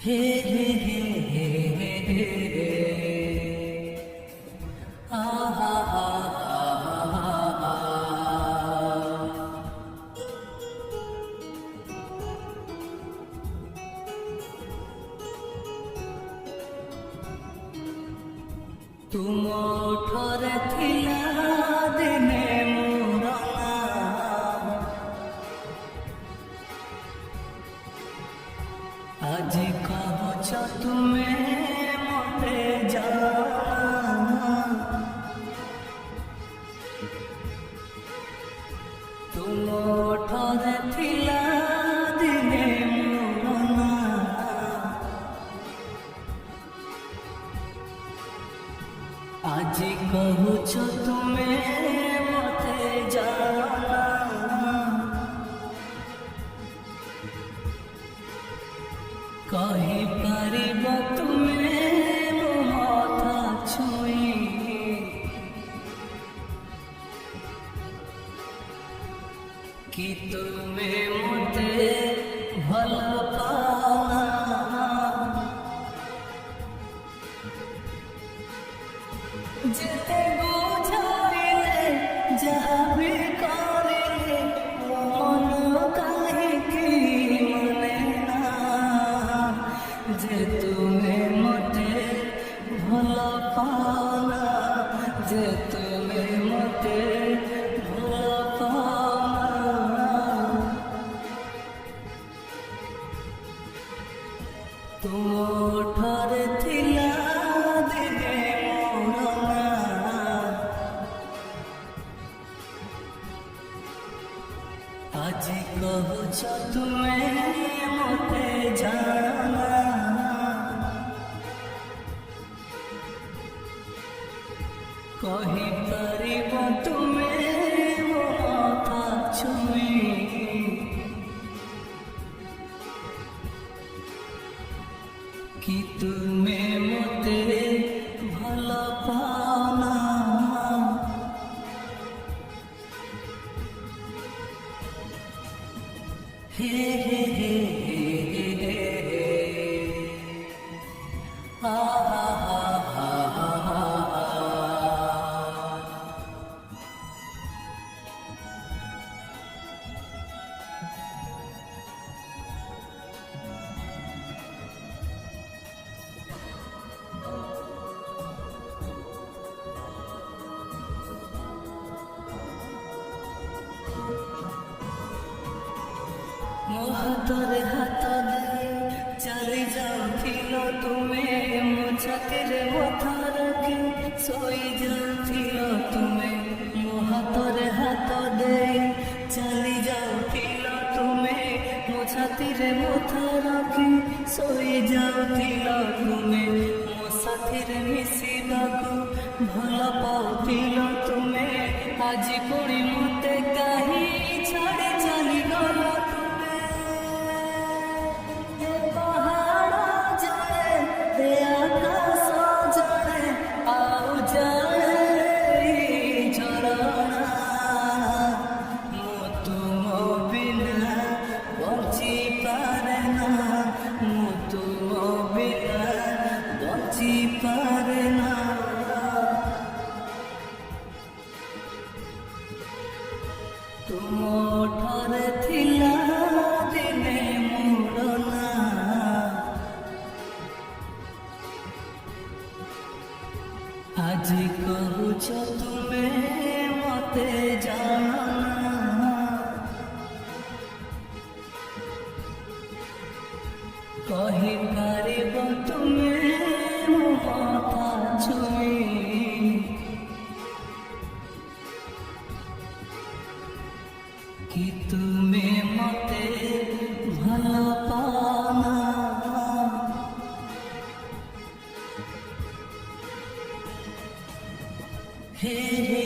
হে হে হে হে হে হে হে। আহা হা হা হা হা। ତୁମ ଓଠରେ ଥିଲା ଦିନେ ମୋର ନାମ, ଆଜି କହୁଛ ତୁମେ ମତେ ଜାନା। ତୁମ ଓଠରେ ଥିଲା ଦିନେ ମୋର ନାମ, ଆଜି କହୁଛ ତୁମେ ମତେ ଜାନା। କହିପାରିବ ତୁମେ ମୋ ମଥା ଛୁଇଁ, କି ତୁମେ ମତେ ଭଲ ପାଅ। ଯେତେ ବୁଝାଇଲେ ଯାହା ବି କରିଲେ ମୋ ମନ କାହିଁକି ମାନେ ନା, ଯେ ତୁମେ ମତେ ଭଲ ପାଅନା, ଯେ ତୁମେ ମତେ ଭଲ ପାଅନା। ତୁମ ଓଠରେ ଥିଲା ଦିନେ ମୋର ନାମ, ଆଜି କହୁଛ ତୁମେ ମତେ ଜାନା। କହିପାରିବ ତୁମେ ମୋ ମଥା ଛୁଇଁ, କି ତୁମେ ମତେ ଭଲ ପାଅନା। হে হে হে হে হে হে। আহা হা হা হা হা। ମୋ ହାତରେ ହାତ ଦେଇ ଚାଲି ଯାଉଥିଲ ତୁମେ, ମୋ ଛାତିରେ ମଥା ରଖି ଶୋଇ ଯାଉଥିଲ ତୁମେ। ମୋ ହାତରେ ହାତ ଦେଇ ଚାଲି ଯାଉଥିଲ ତୁମେ, ମୋ ଛାତିରେ ମଥା ରଖି ଶୋଇ ଯାଉଥିଲ ତୁମେ। ମୋ ସାଥିରେ ମିଶିବାକୁ ଭଲ ପାଉଥିଲ ତୁମେ, ଆଜି ପୁଣି ମତେ କାହିଁ ଛାଡ଼ି ଚାଲିଗଲ ତୁମେ। ଏ ପାହାଡ଼ ଜଣେ, ଏ ଆକାଶ ଜଣେ, ଆଉ ଜଣେ ଏଇ ଝରଣା। ମୁଁ ତୁମ ବିନା ବଞ୍ଚିପାରେ ନା, ମୁଁ ତୁମ ବିନା ବଞ୍ଚିପାରେ ନା। ତୁମ ଓଠରେ ଥିଲା ଦିନେ ମୋର ନାମ, ଆଜି କହୁଛ ତୁମେ ମତେ ଜାନା। କହିପାରିବ ତୁମେ ମୋ ମଥା ଛୁଇଁ, କି ତୁମେ ମତେ ଭଲ ପାଅନା। হে হে